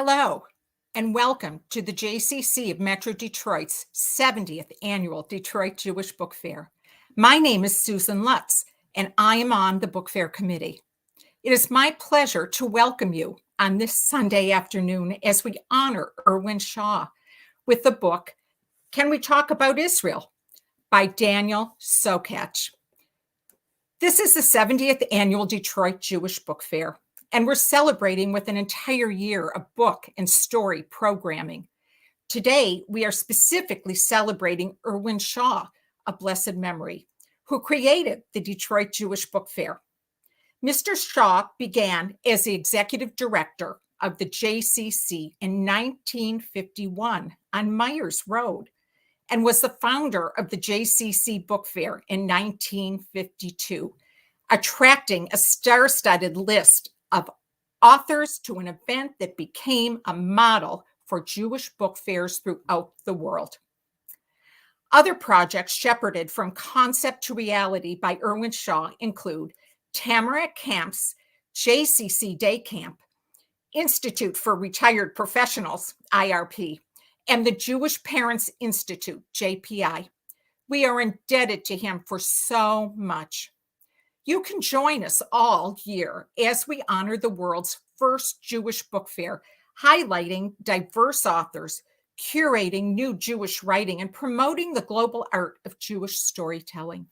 Hello, and welcome to the JCC of Metro Detroit's 70th Annual Detroit Jewish Book Fair. My name is Susan Lutz, and I am on the Book Fair Committee. It is my pleasure to welcome you on this Sunday afternoon as we honor Irwin Shaw with the book, Can We Talk About Israel? By Daniel Sokatch. This is the 70th Annual Detroit Jewish Book Fair, and we're celebrating with an entire year of book and story programming. Today, we are specifically celebrating Irwin Shaw, of blessed memory, who created the Detroit Jewish Book Fair. Mr. Shaw began as the executive director of the JCC in 1951 on Myers Road and was the founder of the JCC Book Fair in 1952, attracting a star-studded list of authors to an event that became a model for Jewish book fairs throughout the world. Other projects shepherded from concept to reality by Irwin Shaw include Tamarack Camp's JCC Day Camp, Institute for Retired Professionals, IRP, and the Jewish Parents Institute, JPI. We are indebted to him for so much. You can join us all year as we honor the world's first Jewish book fair, highlighting diverse authors, curating new Jewish writing, and promoting the global art of Jewish storytelling.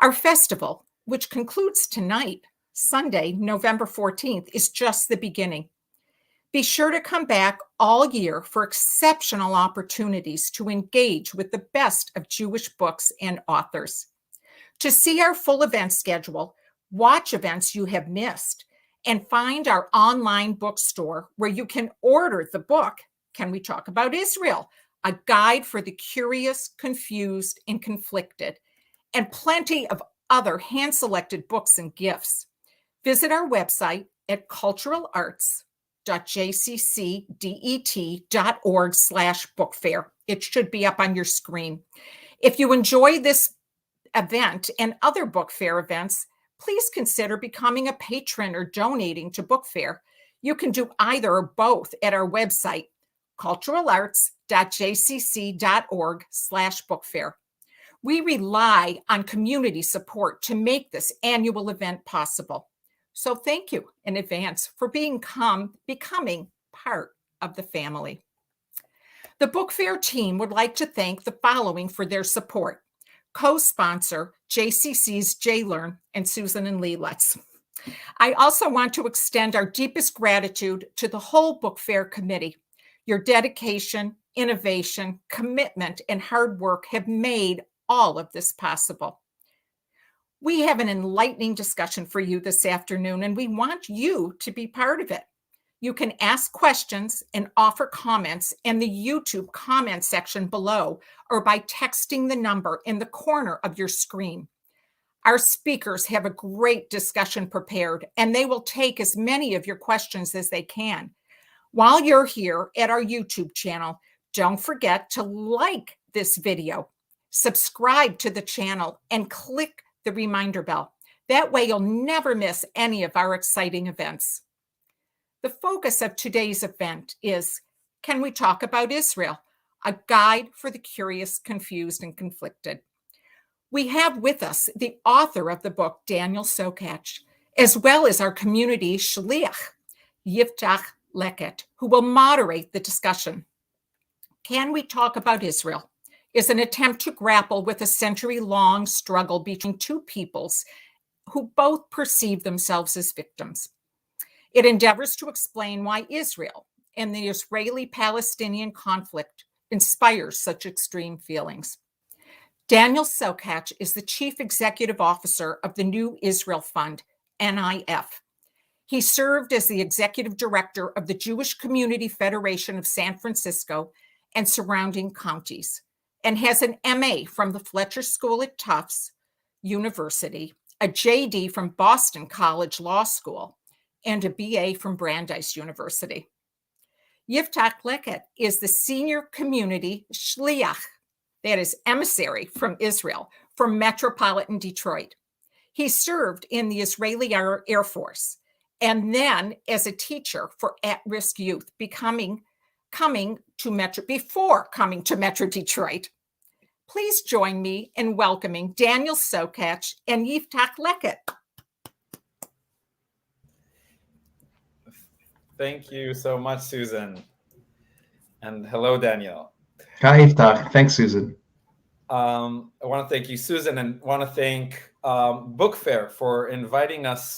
Our festival, which concludes tonight, Sunday, November 14th, is just the beginning. Be sure to come back all year for exceptional opportunities to engage with the best of Jewish books and authors. To see our full event schedule, watch events you have missed, and find our online bookstore where you can order the book, Can We Talk About Israel? A guide for the curious, confused, and conflicted, and plenty of other hand-selected books and gifts. Visit our website at culturalarts.jccdet.org/bookfair. It should be up on your screen. If you enjoy this event and other book fair events, please consider becoming a patron or donating to Book Fair. You can do either or both at our website, culturalarts.jcc.org/bookfair. We rely on community support to make this annual event possible. So thank you in advance for becoming part of the family. The Book Fair team would like to thank the following for their support. Co-sponsor JCC's Jay Learn and Susan and Lee Lutz. I also want to extend our deepest gratitude to the whole Book Fair committee. Your dedication, innovation, commitment, and hard work have made all of this possible. We have an enlightening discussion for you this afternoon, and we want you to be part of it. You can ask questions and offer comments in the YouTube comment section below or by texting the number in the corner of your screen. Our speakers have a great discussion prepared, and they will take as many of your questions as they can. While you're here at our YouTube channel, don't forget to like this video, subscribe to the channel, and click the reminder bell. That way you'll never miss any of our exciting events. The focus of today's event is, Can We Talk About Israel? A guide for the curious, confused, and conflicted. We have with us the author of the book, Daniel Sokatch, as well as our community Shaliach Yiftach Leket, who will moderate the discussion. Can We Talk About Israel? Is an attempt to grapple with a century-long struggle between two peoples who both perceive themselves as victims. It endeavors to explain why Israel and the Israeli-Palestinian conflict inspires such extreme feelings. Daniel Sokatch is the Chief Executive Officer of the New Israel Fund, NIF. He served as the Executive Director of the Jewish Community Federation of San Francisco and surrounding counties, and has an MA from the Fletcher School at Tufts University, a JD from Boston College Law School, and a BA from Brandeis University. Yiftach Leket is the senior community shliach, that is emissary from Israel, for metropolitan Detroit. He served in the Israeli Air Force and then as a teacher for at-risk youth before coming to Metro Detroit. Please join me in welcoming Daniel Sokatch and Yiftach Leket. Thank you so much, Susan. And hello, Daniel. Hi, Yiftach. Thanks, Susan. I want to thank you, Susan, and want to thank Book Fair for inviting us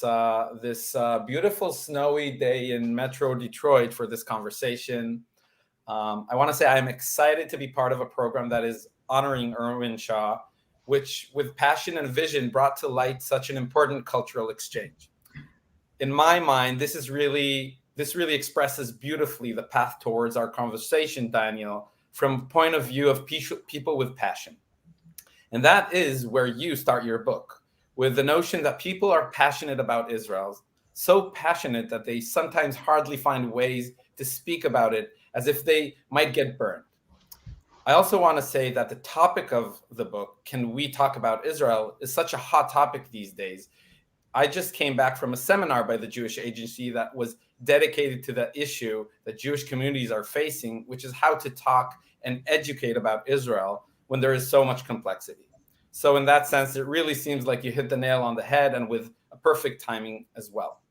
this beautiful snowy day in Metro Detroit for this conversation. I want to say I'm excited to be part of a program that is honoring Irwin Shaw, which with passion and vision brought to light such an important cultural exchange. In my mind, this really expresses beautifully the path towards our conversation, Daniel, from point of view of people with passion. And that is where you start your book, with the notion that people are passionate about Israel, so passionate that they sometimes hardly find ways to speak about it as if they might get burned. I also want to say that the topic of the book, Can We Talk About Israel, is such a hot topic these days. I just came back from a seminar by the Jewish Agency that was dedicated to the issue that Jewish communities are facing, which is how to talk and educate about Israel when there is so much complexity. So in that sense, it really seems like you hit the nail on the head, and with a perfect timing as well.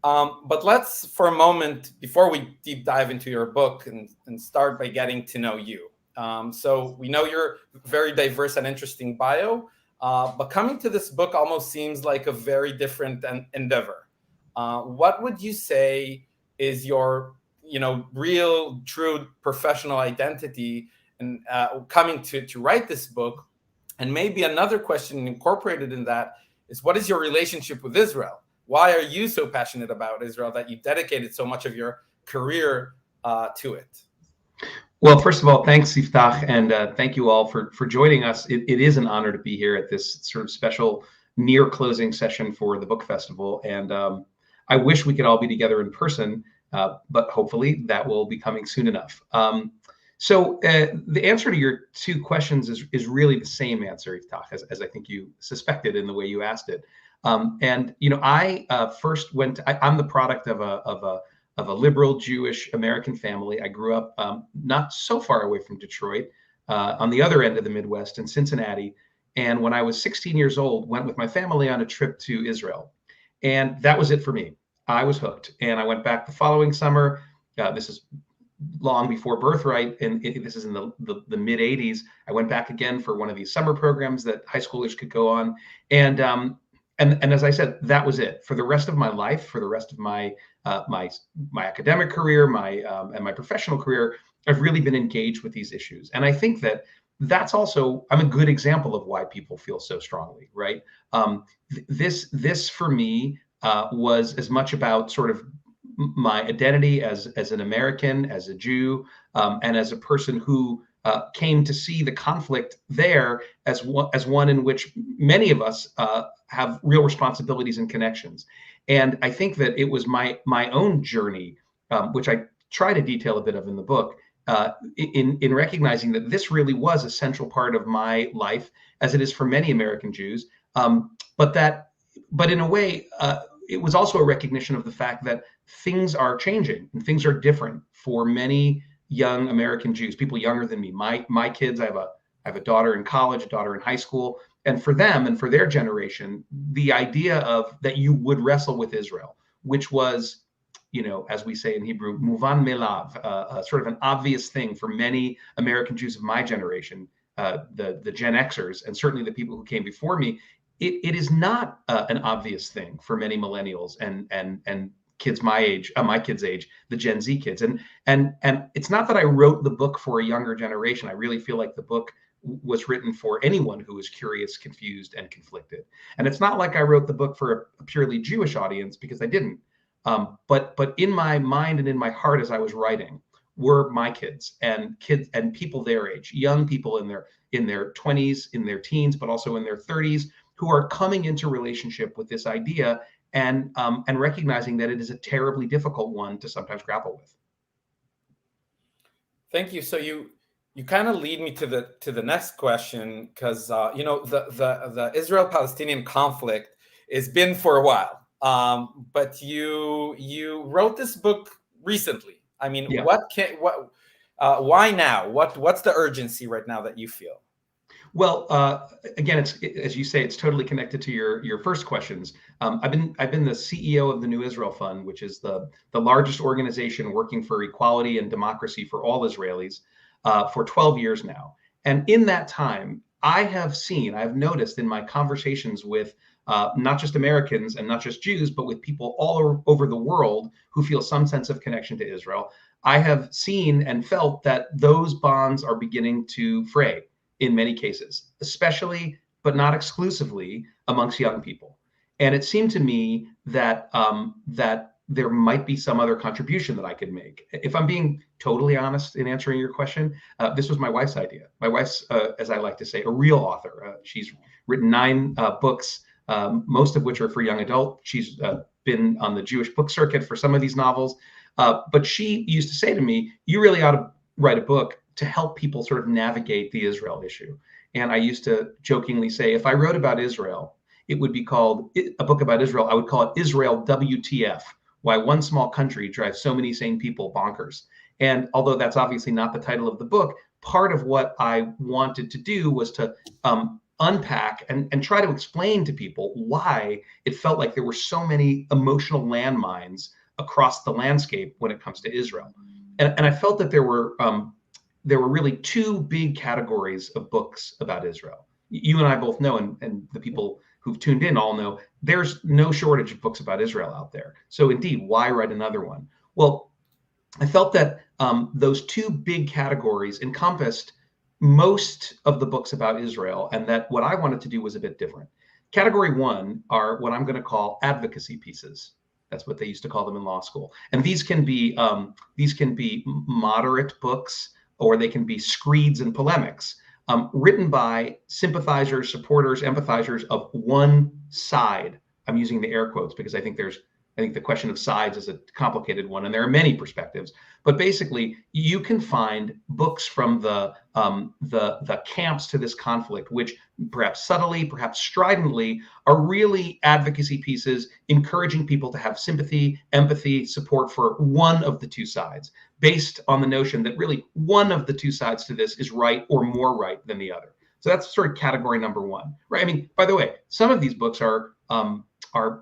But let's, for a moment, before we deep dive into your book, and start by getting to know you. So we know you're very diverse and interesting bio, but coming to this book almost seems like a very different endeavor. What would you say is your, real, true professional identity and coming to write this book? And maybe another question incorporated in that is, what is your relationship with Israel? Why are you so passionate about Israel that you dedicated so much of your career to it? Well, first of all, thanks, Yiftach, and thank you all for joining us. It is an honor to be here at this sort of special near closing session for the book festival. And I wish we could all be together in person, but hopefully that will be coming soon enough. So the answer to your two questions is really the same answer, Yiftach, as I think you suspected in the way you asked it. I first went. I'm the product of a liberal Jewish American family. I grew up not so far away from Detroit, on the other end of the Midwest in Cincinnati. And when I was 16 years old, went with my family on a trip to Israel, and that was it for me. I was hooked, and I went back the following summer. This is long before Birthright, and this is in the mid 80s. I went back again for one of these summer programs that high schoolers could go on, and as I said, that was it for the rest of my life, for the rest of my my academic career, and my professional career. I've really been engaged with these issues, and I think that's also, I'm a good example of why people feel so strongly, right? This for me was as much about sort of my identity as an American, as a Jew, and as a person who came to see the conflict there as one in which many of us have real responsibilities and connections. And I think that it was my own journey, which I try to detail a bit of in the book, in recognizing that this really was a central part of my life, as it is for many American Jews. But in a way, it was also a recognition of the fact that things are changing and things are different for many young American Jews, people younger than me. My kids, I have a daughter in college, a daughter in high school, and for them and for their generation, the idea of that you would wrestle with Israel, which was, as we say in Hebrew, muvan melav, sort of an obvious thing for many American Jews of my generation, the Gen Xers, and certainly the people who came before me. It is not an obvious thing for many millennials and kids my age, my kids' age, the Gen Z kids. And it's not that I wrote the book for a younger generation. I really feel like the book was written for anyone who was curious, confused, and conflicted. And it's not like I wrote the book for a purely Jewish audience, because I didn't. But in my mind and in my heart as I was writing were my kids and people their age, young people in their 20s, in their teens, but also in their 30s, who are coming into relationship with this idea and recognizing that it is a terribly difficult one to sometimes grapple with. Thank you. So you kind of lead me to the next question, because the Israel-Palestinian conflict has been for a while. But you wrote this book recently. I mean, Yeah. why now? What's the urgency right now that you feel? Well, again, as you say, it's totally connected to your first questions. I've been the CEO of the New Israel Fund, which is the largest organization working for equality and democracy for all Israelis, for 12 years now. And in that time, I've noticed in my conversations with not just Americans and not just Jews, but with people all over the world who feel some sense of connection to Israel, I have seen and felt that those bonds are beginning to fray in many cases, especially but not exclusively amongst young people. And it seemed to me that that there might be some other contribution that I could make. If I'm being totally honest in answering your question, this was my wife's idea. My wife's, as I like to say, a real author. She's written 9 books, most of which are for young adult. She's been on the Jewish book circuit for some of these novels. But she used to say to me, "You really ought to write a book to help people sort of navigate the Israel issue." And I used to jokingly say, if I wrote about Israel, it would be called a book about Israel. I would call it Israel WTF, why one small country drives so many sane people bonkers. And although that's obviously not the title of the book, part of what I wanted to do was to unpack and try to explain to people why it felt like there were so many emotional landmines across the landscape when it comes to Israel. And I felt that there were really 2 big categories of books about Israel. You and I both know, and the people who've tuned in all know, there's no shortage of books about Israel out there. So indeed, why write another one? Well, I felt that those 2 big categories encompassed most of the books about Israel, and that what I wanted to do was a bit different. Category 1 are what I'm going to call advocacy pieces. That's what they used to call them in law school. And these can be moderate books, or they can be screeds and polemics, written by sympathizers, supporters, empathizers of one side. I'm using the air quotes because I think the question of sides is a complicated one, and there are many perspectives. But basically, you can find books from the camps to this conflict, which perhaps subtly, perhaps stridently, are really advocacy pieces, encouraging people to have sympathy, empathy, support for one of the 2 sides, based on the notion that really one of the 2 sides to this is right or more right than the other. So that's sort of category number 1, right? I mean, by the way, some of these books are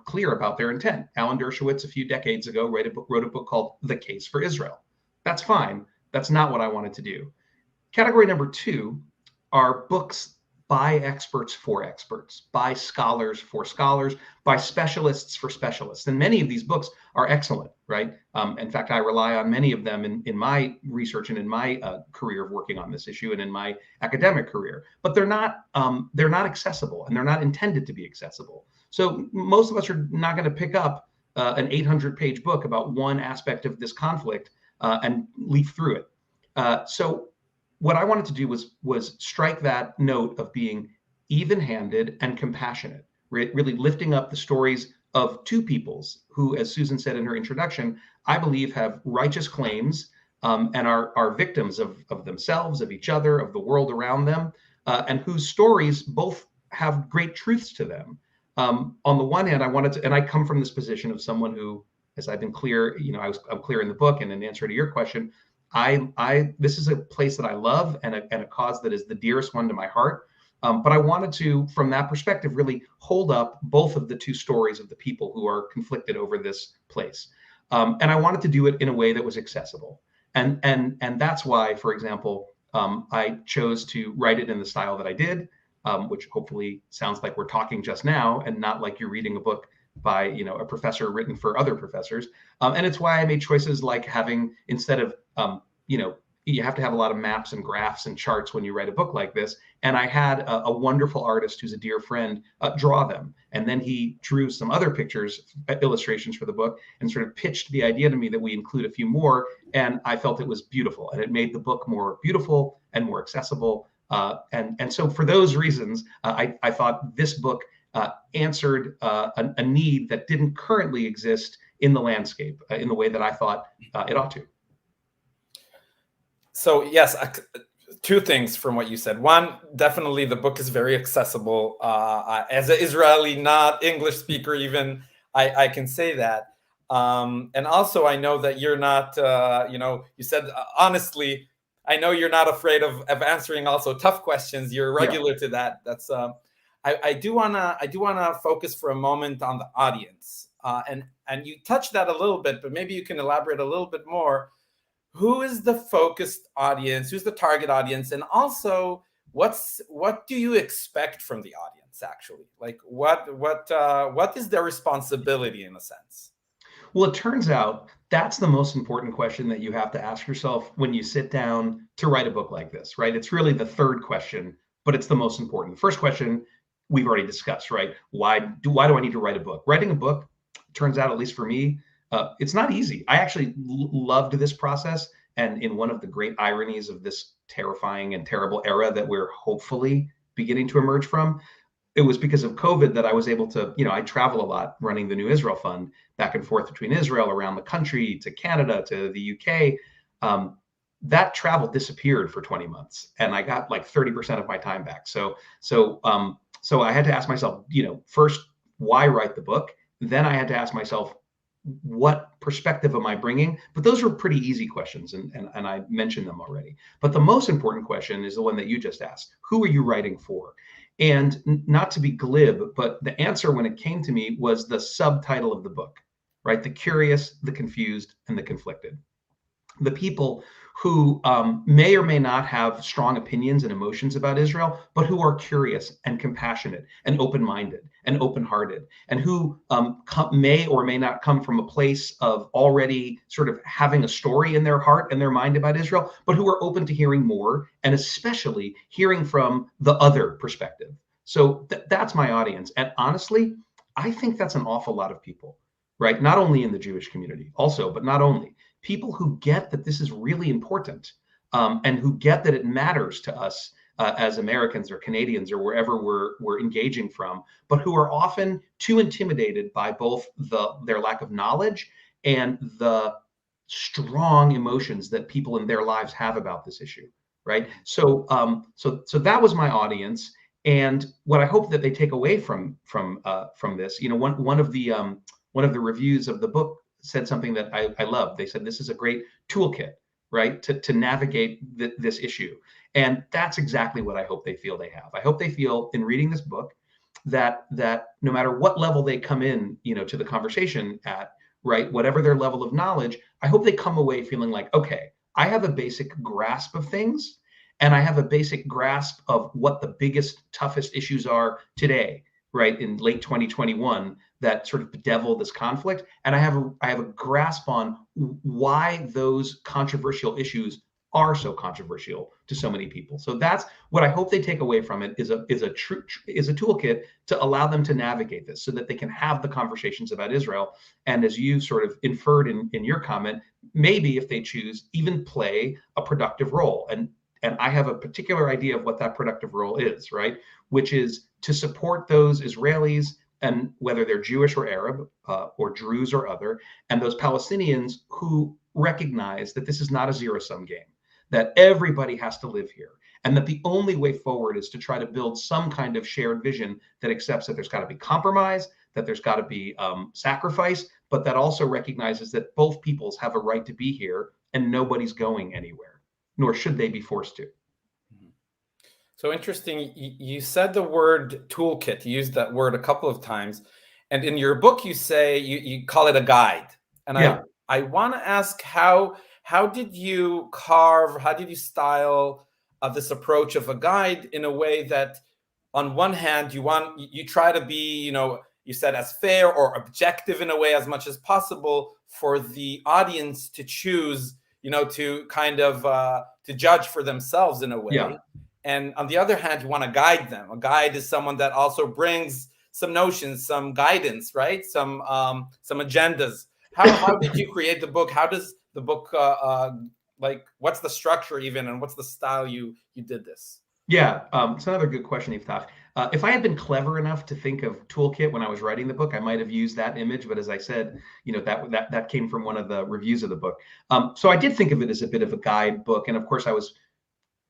clear about their intent. Alan Dershowitz, a few decades ago, wrote a book called The Case for Israel. That's fine. That's not what I wanted to do. Category number 2 are books by experts for experts, by scholars for scholars, by specialists for specialists. And many of these books are excellent, right? In fact, I rely on many of them in my research and in my career of working on this issue and in my academic career. But they're not accessible, and they're not intended to be accessible. So most of us are not going to pick up an 800-page book about one aspect of this conflict and leaf through it. So what I wanted to do was strike that note of being even-handed and compassionate, really lifting up the stories of 2 peoples who, as Susan said in her introduction, I believe have righteous claims and are victims of themselves, of each other, of the world around them, and whose stories both have great truths to them. On the one hand, and I come from this position of someone who, as I've been clear, I'm clear in the book and in answer to your question, this is a place that I love and a cause that is the dearest one to my heart. But I wanted to, from that perspective, really hold up both of the 2 stories of the people who are conflicted over this place. And I wanted to do it in a way that was accessible. And that's why, for example, I chose to write it in the style that I did, which hopefully sounds like we're talking just now and not like you're reading a book by a professor written for other professors. And it's why I made choices like having, instead of, you have to have a lot of maps and graphs and charts when you write a book like this. And I had a wonderful artist who's a dear friend draw them. And then he drew some other pictures, illustrations for the book, and sort of pitched the idea to me that we include a few more. And I felt it was beautiful. And it made the book more beautiful and more accessible. And so for those reasons, I thought this book answered a need that didn't currently exist in the landscape in the way that I thought it ought to. So yes, 2 things from what you said. One, definitely the book is very accessible. As an Israeli, not English speaker even, I can say that. And also, I know that you're not, you said honestly, I know you're not afraid of answering also tough questions. You're regular to that. That's I do wanna focus for a moment on the audience, and you touched that a little bit, but maybe you can elaborate a little bit more. Who is the focused audience? Who's the target audience? And also, what do you expect from the audience? Actually, like what is their responsibility in a sense? Well, it turns out that's the most important question that you have to ask yourself when you sit down to write a book like this, right? It's really the third question, but it's the most important. The first question we've already discussed, right? Why do I need to write a book? Writing a book, turns out, at least for me, it's not easy. I actually loved this process. And in one of the great ironies of this terrifying and terrible era that we're hopefully beginning to emerge from, it was because of COVID that I was able to, I travel a lot running the New Israel Fund back and forth between Israel, around the country, to Canada, to the UK. That travel disappeared for 20 months, and I got like 30% of my time back. So I had to ask myself, first, why write the book? Then I had to ask myself, what perspective am I bringing? But those were pretty easy questions, and I mentioned them already. But the most important question is the one that you just asked. Who are you writing for? And not to be glib, but the answer when it came to me was the subtitle of the book, right? The curious, the confused, and the conflicted. The people who may or may not have strong opinions and emotions about Israel, but who are curious and compassionate and open-minded and open-hearted, and who may or may not come from a place of already sort of having a story in their heart and their mind about Israel, but who are open to hearing more, and especially hearing from the other perspective. So that's my audience. And honestly, I think that's an awful lot of people, right? Not only in the Jewish community, also, but not only. People who get that this is really important, and who get that it matters to us as Americans or Canadians or wherever we're engaging from, but who are often too intimidated by both their lack of knowledge and the strong emotions that people in their lives have about this issue, right? So that was my audience, and what I hope that they take away from this, one of the reviews of the book said something that I love. They said, this is a great toolkit, right, to navigate this issue. And that's exactly what I hope they feel they have. I hope they feel in reading this book that no matter what level they come in, to the conversation at, right, whatever their level of knowledge, I hope they come away feeling like, okay, I have a basic grasp of things, and I have a basic grasp of what the biggest, toughest issues are today, right, in late 2021, that sort of bedevil this conflict. And I have a grasp on why those controversial issues are so controversial to so many people. So that's what I hope they take away from it, is a toolkit to allow them to navigate this so that they can have the conversations about Israel. And as you sort of inferred in your comment, maybe if they choose, even play a productive role. And I have a particular idea of what that productive role is, right? Which is to support those Israelis, and whether they're Jewish or Arab, or Druze or other, and those Palestinians who recognize that this is not a zero-sum game, that everybody has to live here, and that the only way forward is to try to build some kind of shared vision that accepts that there's got to be compromise, that there's got to be sacrifice, but that also recognizes that both peoples have a right to be here, and nobody's going anywhere, nor should they be forced to. So interesting. You said the word toolkit. You used that word a couple of times. And in your book, you say you call it a guide. And yeah. I want to ask how did you style this approach of a guide in a way that on one hand, you try to be, you said as fair or objective in a way as much as possible for the audience to choose, to kind of to judge for themselves in a way. Yeah. And on the other hand, you want to guide them. A guide is someone that also brings some notions, some guidance, right? Some agendas. How did you create the book? How does the book, what's the structure even, and what's the style you did this? Yeah, it's another good question, Yiftach. If I had been clever enough to think of toolkit when I was writing the book, I might have used that image. But as I said, that came from one of the reviews of the book. So I did think of it as a bit of a guidebook, and of course, I was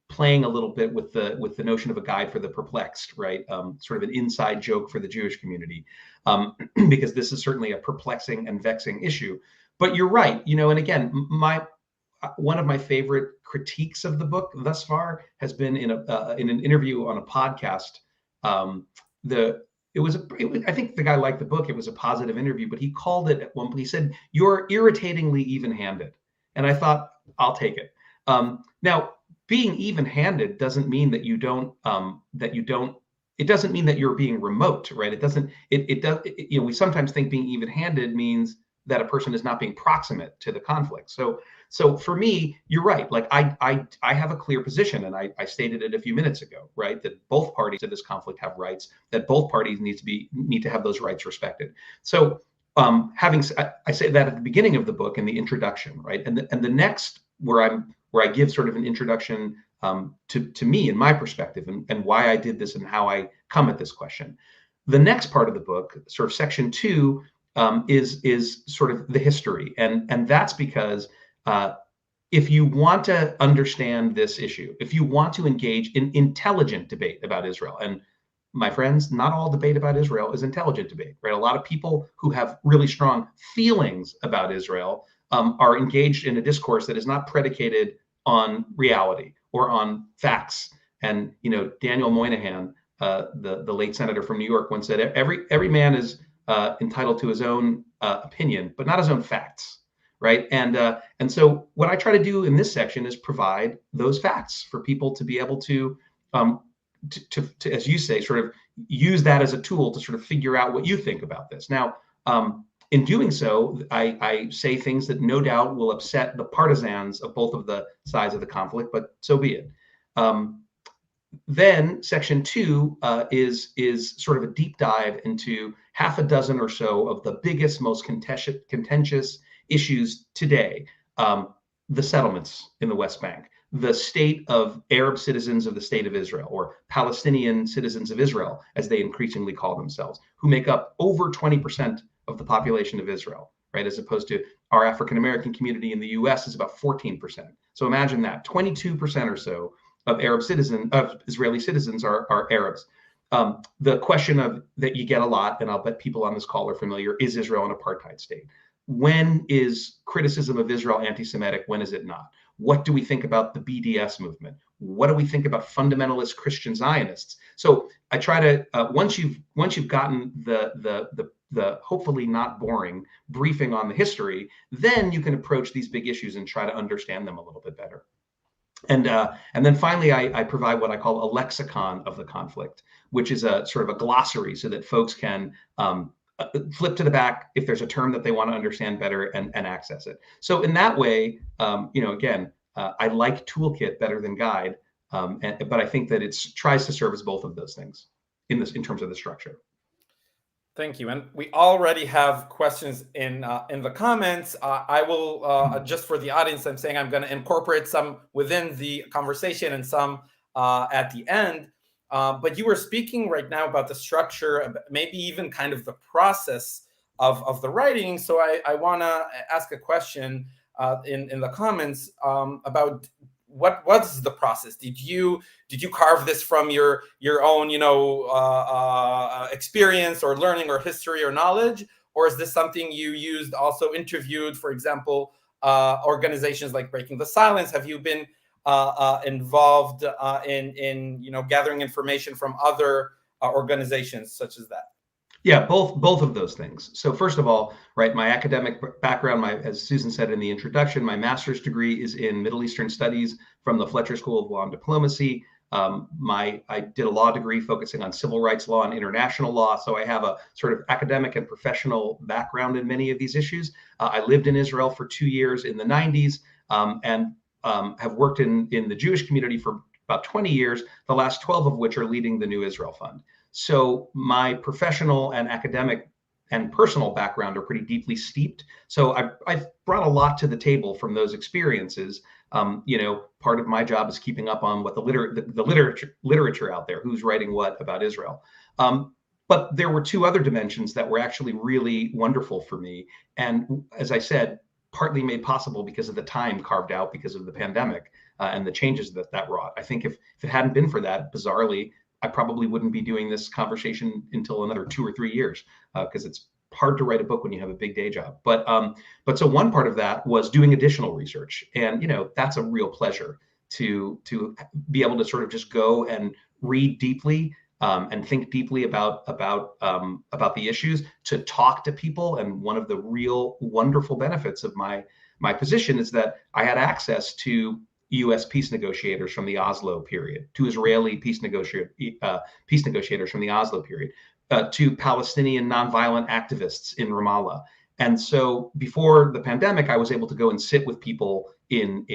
playing a little bit with the notion of a guide for the perplexed, right? Sort of an inside joke for the Jewish community, because this is certainly a perplexing and vexing issue. But you're right, and again, one of my favorite critiques of the book thus far has been in an interview on a podcast. I think the guy liked the book. It was a positive interview, but he called it at one point. He said, "You're irritatingly even-handed," and I thought, I'll take it. Now, being even-handed doesn't mean that you don't. It doesn't mean that you're being remote, right? It doesn't. It does. We sometimes think being even-handed means that a person is not being proximate to the conflict. So for me, you're right. Like I have a clear position, and I stated it a few minutes ago, right? That both parties to this conflict have rights. That both parties need to have those rights respected. So I say that at the beginning of the book in the introduction, right? And the next where I give sort of an introduction to me and my perspective and why I did this and how I come at this question. The next part of the book, sort of section 2, is sort of the history, and that's because if you want to understand this issue, if you want to engage in intelligent debate about Israel, and my friends, not all debate about Israel is intelligent debate, right? A lot of people who have really strong feelings about Israel are engaged in a discourse that is not predicated on reality or on facts. And Daniel Moynihan, the late senator from New York, once said, "Every man is entitled to his own opinion, but not his own facts." Right. And so what I try to do in this section is provide those facts for people to be able to, as you say, sort of use that as a tool to sort of figure out what you think about this. Now, in doing so, I say things that no doubt will upset the partisans of both of the sides of the conflict, but so be it. Then section 2 is sort of a deep dive into half a dozen or so of the biggest, most contentious issues today. The settlements in the West Bank, the state of Arab citizens of the state of Israel, or Palestinian citizens of Israel, as they increasingly call themselves, who make up over 20% of the population of Israel, right? As opposed to our African-American community in the US is about 14%. So imagine that 22% or so of Israeli citizens are Arabs. The question that you get a lot, and I'll bet people on this call are familiar, is Israel an apartheid state? When is criticism of Israel anti-Semitic? When is it not? What do we think about the BDS movement? What do we think about fundamentalist Christian Zionists? So I try to once you've gotten the hopefully not boring briefing on the history, then you can approach these big issues and try to understand them a little bit better. And then finally, I provide what I call a lexicon of the conflict, which is a sort of a glossary so that folks can flip to the back if there's a term that they want to understand better and access it. So in that way, again, I like toolkit better than guide, but I think that it tries to serve as both of those things in terms of the structure. Thank you. And we already have questions in the comments. I will, just for the audience, I'm saying I'm going to incorporate some within the conversation and some at the end. But you were speaking right now about the structure, maybe even kind of the process of the writing. So I want to ask a question in the comments about what was the process? Did you carve this from your own experience or learning or history or knowledge, or is this something you used also interviewed, for example, organizations like Breaking the Silence? Have you been involved in gathering information from other organizations such as that? Yeah, both of those things. So first of all, right, my academic background, as Susan said in the introduction, my master's degree is in Middle Eastern Studies from the Fletcher School of Law and Diplomacy. I did a law degree focusing on civil rights law and international law. So I have a sort of academic and professional background in many of these issues. I lived in Israel for 2 years in the 90s and have worked in the Jewish community for about 20 years, the last 12 of which are leading the New Israel Fund. So my professional and academic and personal background are pretty deeply steeped. So I've brought a lot to the table from those experiences. Part of my job is keeping up on what the literature out there, who's writing what about Israel. But there were 2 other dimensions that were actually really wonderful for me. And as I said, partly made possible because of the time carved out because of the pandemic. and the changes that wrought. I think if it hadn't been for that, bizarrely, I probably wouldn't be doing this conversation until another 2 or 3 years, because it's hard to write a book when you have a big day job. But so one part of that was doing additional research, and that's a real pleasure to be able to sort of just go and read deeply and think deeply about the issues, to talk to people. And one of the real wonderful benefits of my position is that I had access to U.S. peace negotiators from the Oslo period, to Israeli peace negotiators from the Oslo period, to Palestinian nonviolent activists in Ramallah. And so before the pandemic, I was able to go and sit with people in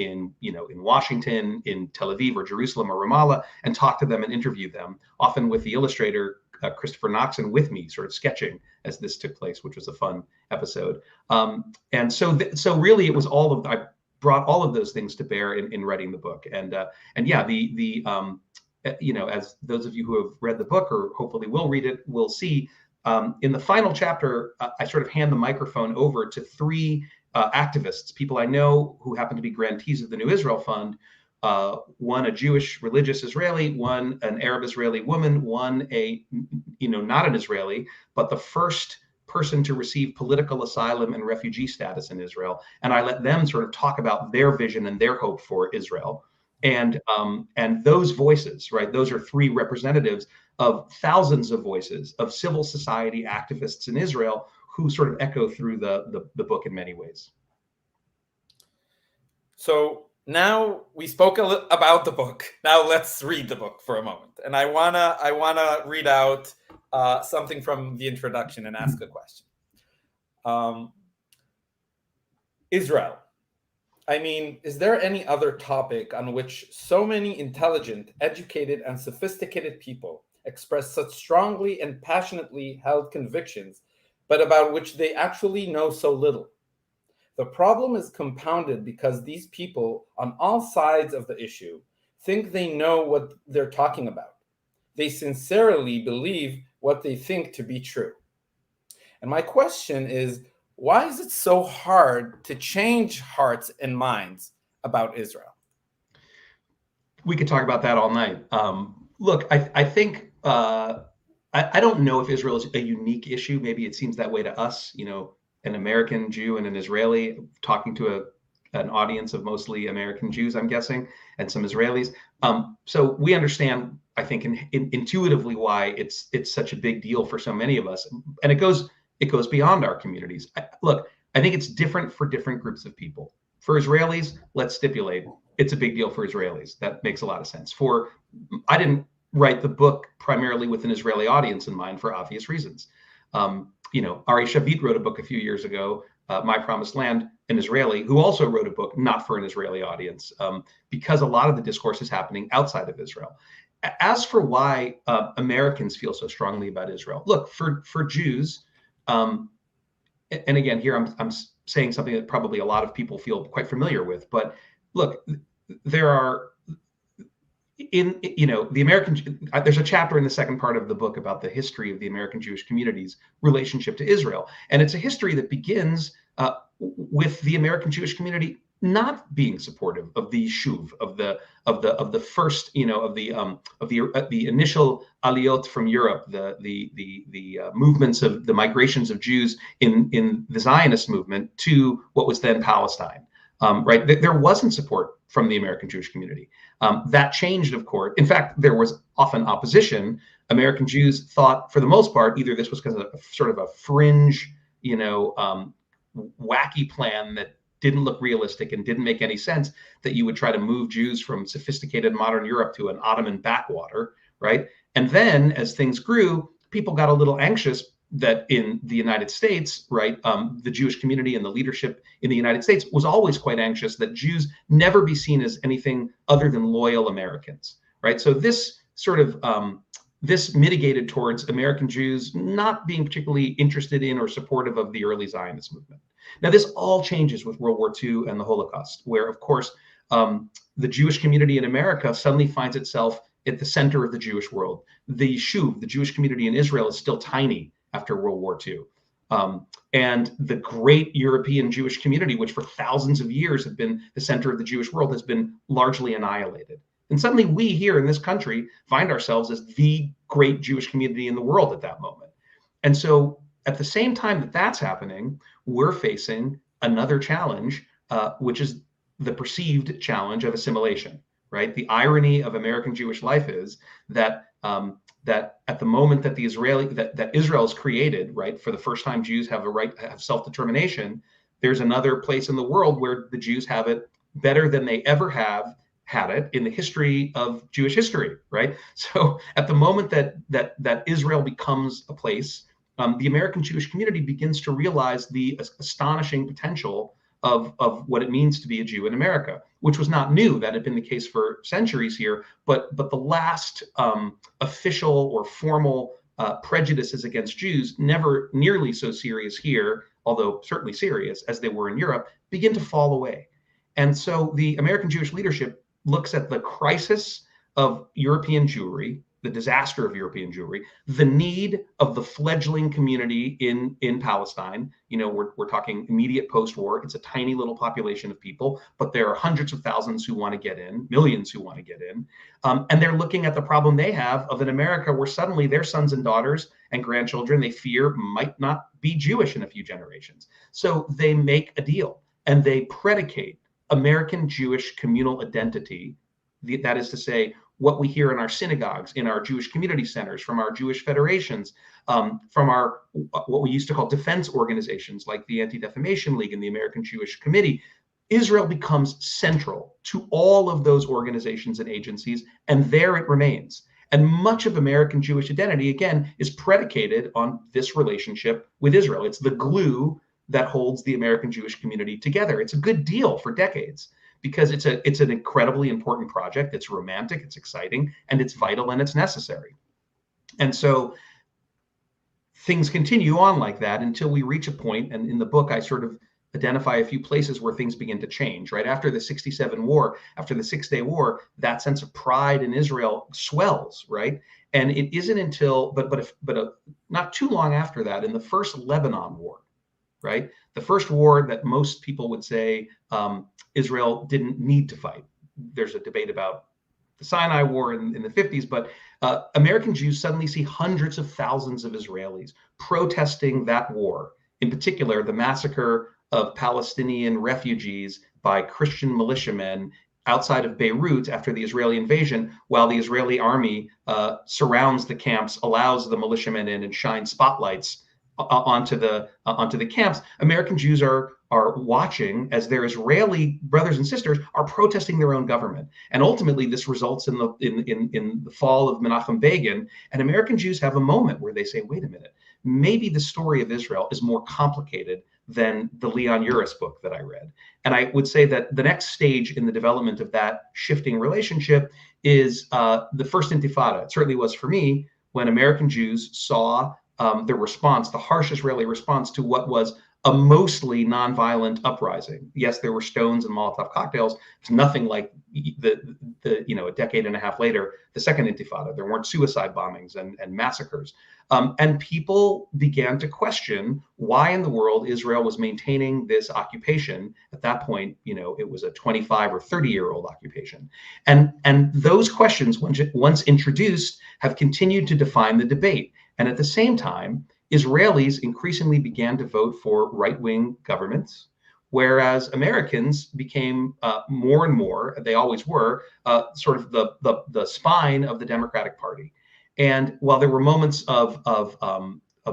Washington, in Tel Aviv or Jerusalem or Ramallah, and talk to them and interview them, often with the illustrator Christopher Noxon with me, sort of sketching as this took place, which was a fun episode. And so really it was I brought all of those things to bear in writing the book. And yeah, as those of you who have read the book or hopefully will read it will see, in the final chapter, I sort of hand the microphone over to 3 activists, people I know who happen to be grantees of the New Israel Fund. One a Jewish religious Israeli, one an Arab Israeli woman, one not an Israeli, but the first person to receive political asylum and refugee status in Israel. And I let them sort of talk about their vision and their hope for Israel. And those voices, right? Those are 3 representatives of thousands of voices of civil society activists in Israel who sort of echo through the book in many ways. So now we spoke about the book. Now let's read the book for a moment. And I wanna read out something from the introduction and ask a question. Israel. I mean, is there any other topic on which so many intelligent, educated, and sophisticated people express such strongly and passionately held convictions, but about which they actually know so little? The problem is compounded because these people on all sides of the issue think they know what they're talking about. They sincerely believe what they think to be true. And my question is, why is it so hard to change hearts and minds about Israel? We could talk about that all night. Look, I think I don't know if Israel is a unique issue. Maybe it seems that way to us, an American Jew and an Israeli talking to an audience of mostly American Jews, I'm guessing, and some Israelis. So we understand, I think, intuitively why it's such a big deal for so many of us, and it goes beyond our communities. Look, I think it's different for different groups of people. For Israelis, let's stipulate it's a big deal for Israelis. That makes a lot of sense. I didn't write the book primarily with an Israeli audience in mind for obvious reasons. Ari Shavit wrote a book a few years ago, My Promised Land, an Israeli, who also wrote a book not for an Israeli audience, because a lot of the discourse is happening outside of Israel. As for why Americans feel so strongly about Israel, look, for Jews, and again, here I'm saying something that probably a lot of people feel quite familiar with, but look, there are the American, there's a chapter in the second part of the book about the history of the American Jewish community's relationship to Israel, and it's a history that begins with the American Jewish community not being supportive of the shuv, of the first, of the initial aliyot from Europe, the movements of the migrations of Jews in the Zionist movement to what was then Palestine. Right, there wasn't support from the American Jewish community. That changed, of course. In fact, there was often opposition. American Jews thought, for the most part, either this was because of sort of a fringe, wacky plan that didn't look realistic and didn't make any sense, that you would try to move Jews from sophisticated modern Europe to an Ottoman backwater, right? And then as things grew, people got a little anxious that in the United States, right, the Jewish community and the leadership in the United States was always quite anxious that Jews never be seen as anything other than loyal Americans, right? So this sort of, this mitigated towards American Jews not being particularly interested in or supportive of the early Zionist movement. Now, this all changes with World War II and the Holocaust, where, of course, the Jewish community in America suddenly finds itself at the center of the Jewish world. The Shuv, the Jewish community in Israel, is still tiny after World War II. And the great European Jewish community, which for thousands of years have been the center of the Jewish world, has been largely annihilated. And suddenly we here in this country find ourselves as the great Jewish community in the world at that moment. And so at the same time that that's happening, we're facing another challenge, which is the perceived challenge of assimilation, right? The irony of American Jewish life is that that at the moment that that Israel is created, right, for the first time Jews have a right to have self-determination, there's another place in the world where the Jews have it better than they ever have had it in the history of Jewish history, right? So at the moment that Israel becomes a place, the American Jewish community begins to realize the astonishing potential of what it means to be a Jew in America, which was not new. That had been the case for centuries here, but the last official or formal prejudices against Jews, never nearly so serious here, although certainly serious as they were in Europe, begin to fall away. And so the American Jewish leadership looks at the crisis of European Jewry, the disaster of European Jewry, the need of the fledgling community in Palestine. You know, we're talking immediate post-war. It's a tiny little population of people, but there are hundreds of thousands who want to get in, millions who want to get in. And they're looking at the problem they have of an America where suddenly their sons and daughters and grandchildren, they fear, might not be Jewish in a few generations. So they make a deal and they predicate American Jewish communal identity. That is to say, what we hear in our synagogues, in our Jewish community centers, from our Jewish federations, from our what we used to call defense organizations like the Anti-Defamation League and the American Jewish Committee. Israel becomes central to all of those organizations and agencies, and there it remains. And much of American Jewish identity, again, is predicated on this relationship with Israel. It's the glue that holds the American Jewish community together. It's a good deal for decades, because it's an incredibly important project. It's romantic, it's exciting, and it's vital, and it's necessary. And so things continue on like that until we reach a point, and in the book I sort of identify a few places where things begin to change, right? After the 67 war, after the Six-Day War, that sense of pride in Israel swells, right? And it isn't until, not too long after that, in the first Lebanon war, right? The first war that most people would say Israel didn't need to fight. There's a debate about the Sinai War in the 50s, but American Jews suddenly see hundreds of thousands of Israelis protesting that war, in particular, the massacre of Palestinian refugees by Christian militiamen outside of Beirut after the Israeli invasion, while the Israeli army surrounds the camps, allows the militiamen in, and shines spotlights onto the camps. American Jews are watching as their Israeli brothers and sisters are protesting their own government, and ultimately this results in the fall of Menachem Begin. And American Jews have a moment where they say, "Wait a minute, maybe the story of Israel is more complicated than the Leon Uris book that I read." And I would say that the next stage in the development of that shifting relationship is the First Intifada. It certainly was for me, when American Jews saw the response, the harsh Israeli response to what was a mostly nonviolent uprising. Yes, there were stones and Molotov cocktails. It's nothing like a decade and a half later, the Second Intifada. There weren't suicide bombings and massacres. And people began to question why in the world Israel was maintaining this occupation. At that point, it was a 25 or 30-year-old occupation. And those questions, once introduced, have continued to define the debate. And at the same time, Israelis increasingly began to vote for right-wing governments, whereas Americans became more and more, they always were, sort of the spine of the Democratic Party. And while there were moments of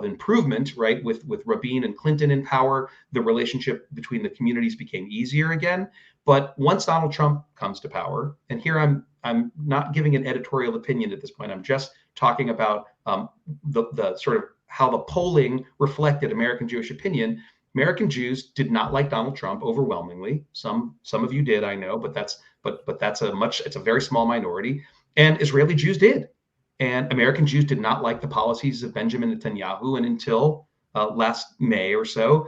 improvement, right, with Rabin and Clinton in power, the relationship between the communities became easier again. But once Donald Trump comes to power, and here I'm not giving an editorial opinion at this point, I'm just talking about the sort of how the polling reflected American Jewish opinion. American Jews did not like Donald Trump overwhelmingly. Some of you did, I know, but that's it's a very small minority. And Israeli Jews did. And American Jews did not like the policies of Benjamin Netanyahu. And until last May or so,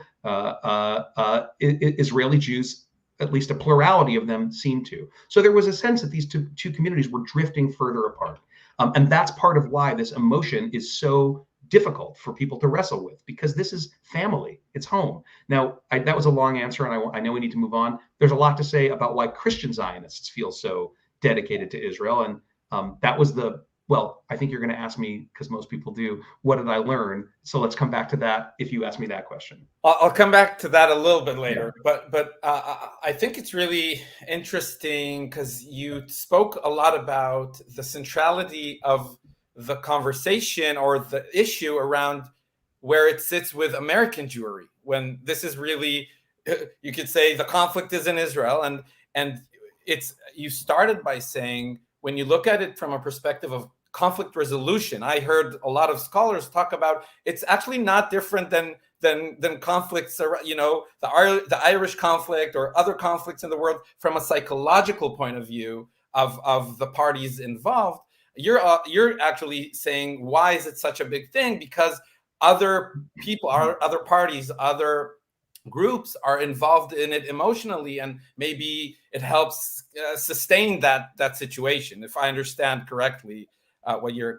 Israeli Jews, at least a plurality of them, seemed to. So there was a sense that these two communities were drifting further apart. And that's part of why this emotion is so difficult for people to wrestle with, because this is family, it's home. Now, that was a long answer, and I know we need to move on. There's a lot to say about why Christian Zionists feel so dedicated to Israel, and that was well, I think you're going to ask me, because most people do, what did I learn? So let's come back to that if you ask me that question. I'll come back to that a little bit later, but I think it's really interesting because you spoke a lot about the centrality of the conversation or the issue around where it sits with American Jewry, when this is really, you could say, the conflict is in Israel, and you started by saying, when you look at it from a perspective of conflict resolution, I heard a lot of scholars talk about it's actually not different than conflicts, the Irish conflict or other conflicts in the world from a psychological point of view of the parties involved. You're actually saying, why is it such a big thing? Because other people, other parties, other groups are involved in it emotionally, and maybe it helps sustain that situation, if I understand correctly what you're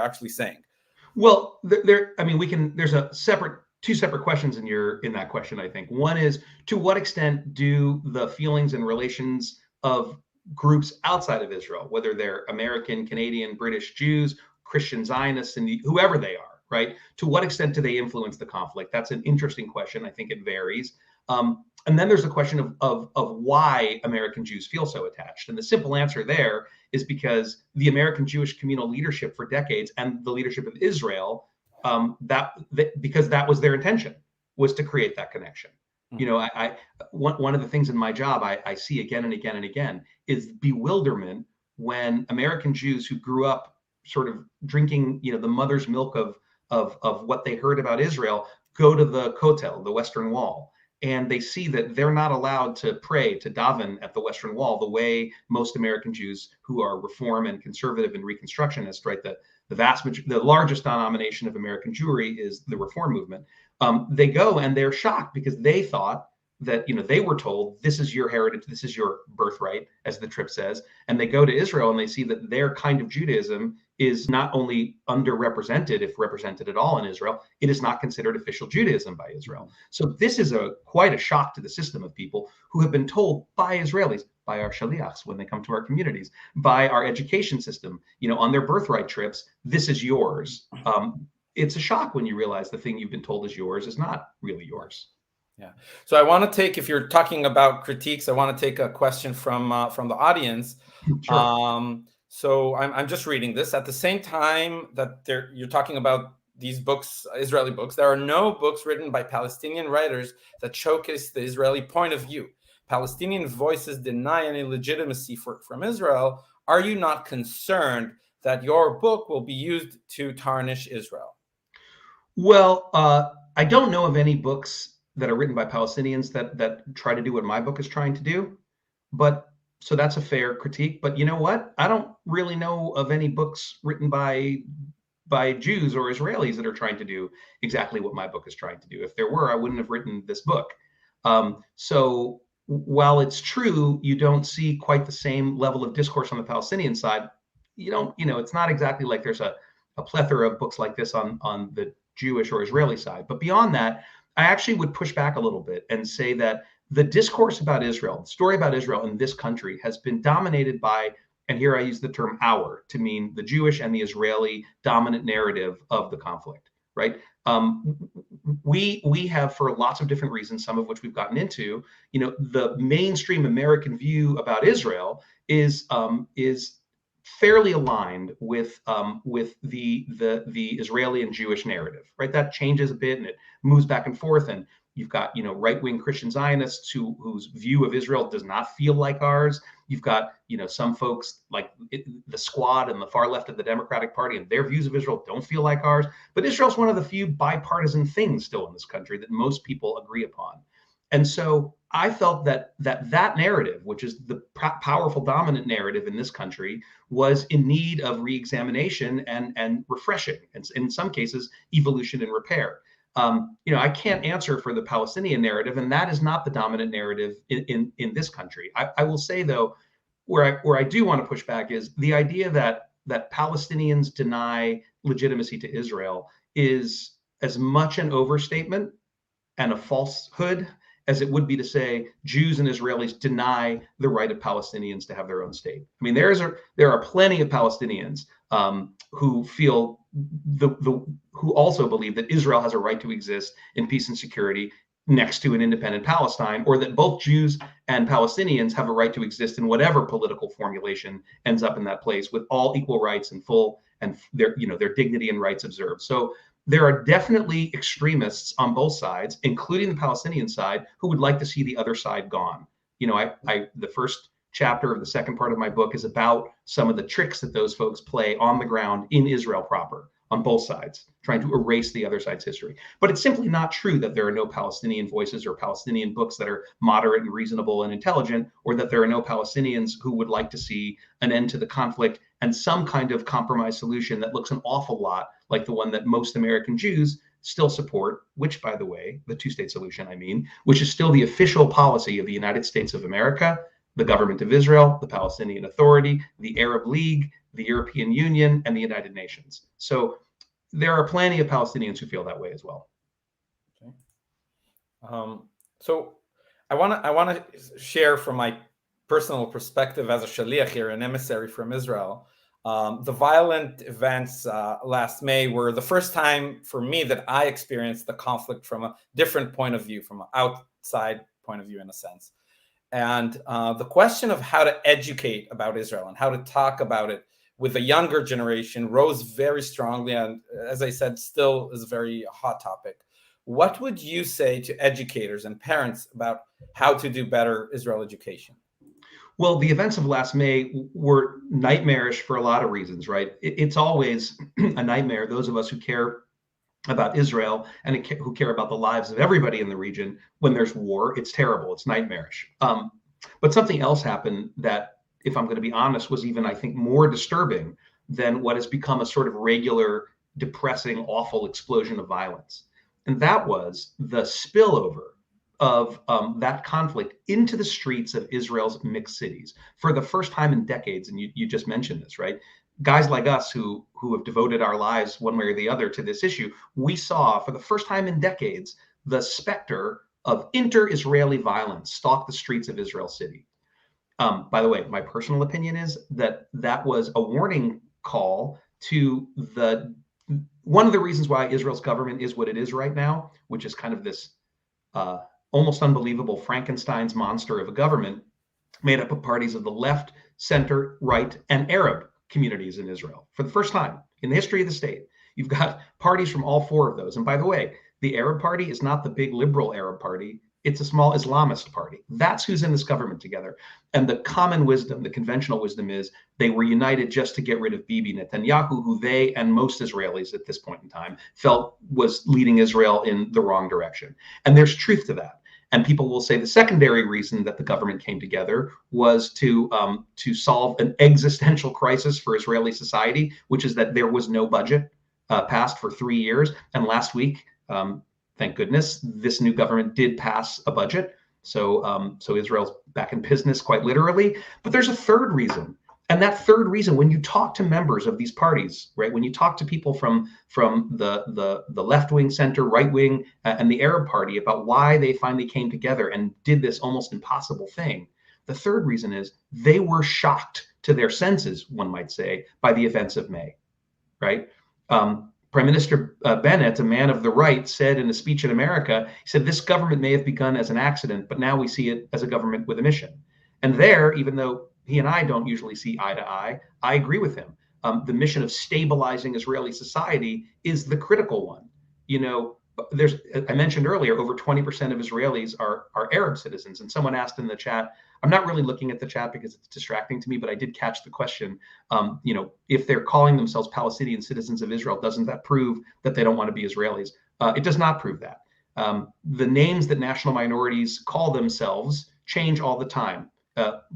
actually saying. Well, there's two separate questions in that question, I think. One is, to what extent do the feelings and relations of groups outside of Israel, whether they're American, Canadian, British Jews, Christian Zionists, and whoever they are, right? To what extent do they influence the conflict? That's an interesting question. I think it varies. And then there's the question of why American Jews feel so attached. And the simple answer there is because the American Jewish communal leadership for decades, and the leadership of Israel, because that was their intention, was to create that connection. One of the things in my job I see again and again and again is bewilderment when American Jews who grew up sort of drinking, the mother's milk of what they heard about Israel, go to the Kotel, the Western Wall, and they see that they're not allowed to pray, to daven at the Western Wall the way most American Jews who are Reform and conservative and Reconstructionist, right? The largest denomination of American Jewry is the Reform movement. They go and they're shocked because they thought that, they were told, this is your heritage, this is your birthright, as the trip says. And they go to Israel and they see that their kind of Judaism is not only underrepresented, if represented at all in Israel, it is not considered official Judaism by Israel. So this is quite a shock to the system of people who have been told by Israelis, by our shaliachs when they come to our communities, by our education system, on their birthright trips, this is yours. It's a shock when you realize the thing you've been told is yours is not really yours. Yeah. So I want to take, if you're talking about critiques, I want to take a question from the audience. Sure. So I'm just reading this. At the same time that you're talking about these books, Israeli books, there are no books written by Palestinian writers that showcase the Israeli point of view. Palestinian voices deny any legitimacy from Israel. Are you not concerned that your book will be used to tarnish Israel? Well, I don't know of any books that are written by Palestinians that try to do what my book is trying to do, so that's a fair critique. But you know what? I don't really know of any books written by Jews or Israelis that are trying to do exactly what my book is trying to do. If there were, I wouldn't have written this book. So while it's true, you don't see quite the same level of discourse on the Palestinian side. It's not exactly like there's a plethora of books like this on the Jewish or Israeli side. But beyond that, I actually would push back a little bit and say that the discourse about Israel, the story about Israel in this country, has been dominated by, and here I use the term "our" to mean the Jewish and the Israeli dominant narrative of the conflict, right? We have, for lots of different reasons, some of which we've gotten into, the mainstream American view about Israel is fairly aligned with the Israeli and Jewish narrative, right? That changes a bit and it moves back and forth. And you've got right-wing Christian Zionists whose view of Israel does not feel like ours. You've got some folks like the Squad and the far left of the Democratic Party, and their views of Israel don't feel like ours. But Israel's one of the few bipartisan things still in this country that most people agree upon. And so I felt that narrative, which is the powerful dominant narrative in this country, was in need of re-examination and refreshing, and in some cases, evolution and repair. I can't answer for the Palestinian narrative, and that is not the dominant narrative in this country. I will say, though, where I do want to push back is the idea that Palestinians deny legitimacy to Israel is as much an overstatement and a falsehood as it would be to say Jews and Israelis deny the right of Palestinians to have their own state. I mean, there are plenty of Palestinians who feel who also believe that Israel has a right to exist in peace and security next to an independent Palestine, or that both Jews and Palestinians have a right to exist in whatever political formulation ends up in that place, with all equal rights and full and their dignity and rights observed. So there are definitely extremists on both sides, including the Palestinian side, who would like to see the other side gone. The first chapter of the second part of my book is about some of the tricks that those folks play on the ground in Israel proper, on both sides, trying to erase the other side's history. But it's simply not true that there are no Palestinian voices or Palestinian books that are moderate and reasonable and intelligent, or that there are no Palestinians who would like to see an end to the conflict and some kind of compromise solution that looks an awful lot like the one that most American Jews still support, which, by the way, the two-state solution, which is still the official policy of the United States of America, the government of Israel, the Palestinian Authority, the Arab League, the European Union, and the United Nations. So there are plenty of Palestinians who feel that way as well. Okay. So I want to share from my personal perspective as a shaliach here, an emissary from Israel. The violent events last May were the first time for me that I experienced the conflict from a different point of view, from an outside point of view, in a sense. And the question of how to educate about Israel and how to talk about it with a younger generation rose very strongly, and as I said, still is a very hot topic. What would you say to educators and parents about how to do better Israel education? Well, the events of last May were nightmarish for a lot of reasons, right? It's always a nightmare, those of us who care about Israel and who care about the lives of everybody in the region. When there's war, it's terrible, it's nightmarish. But something else happened that, if I'm going to be honest, was even, I think, more disturbing than what has become a sort of regular, depressing, awful explosion of violence. And that was the spillover of that conflict into the streets of Israel's mixed cities for the first time in decades. And you just mentioned this, right? Guys like us who have devoted our lives one way or the other to this issue, we saw for the first time in decades the specter of inter-Israeli violence stalk the streets of Israel city. By the way, my personal opinion is that that was a warning call to one of the reasons why Israel's government is what it is right now, which is kind of this almost unbelievable Frankenstein's monster of a government made up of parties of the left, center, right, and Arab communities in Israel. For the first time in the history of the state, you've got parties from all four of those. And by the way, the Arab Party is not the big liberal Arab Party. It's a small Islamist party. That's who's in this government together. And the common wisdom, the conventional wisdom is they were united just to get rid of Bibi Netanyahu, who they and most Israelis at this point in time felt was leading Israel in the wrong direction. And there's truth to that. And people will say the secondary reason that the government came together was to solve an existential crisis for Israeli society, which is that there was no budget passed for 3 years. And last week, thank goodness, this new government did pass a budget. So Israel's back in business, quite literally. But there's a third reason. And that third reason, when you talk to members of these parties, right, when you talk to people from the left wing, center, right wing, and the Arab Party about why they finally came together and did this almost impossible thing, the third reason is they were shocked to their senses, one might say, by the events of May, right? Prime Minister Bennett, a man of the right, said in a speech in America, he said, this government may have begun as an accident, but now we see it as a government with a mission. And there, even though he and I don't usually see eye to eye, I agree with him. The mission of stabilizing Israeli society is the critical one. You know, I mentioned earlier, over 20% of Israelis are Arab citizens. And someone asked in the chat, I'm not really looking at the chat because it's distracting to me, but I did catch the question, if they're calling themselves Palestinian citizens of Israel, doesn't that prove that they don't want to be Israelis? It does not prove that. The names that national minorities call themselves change all the time.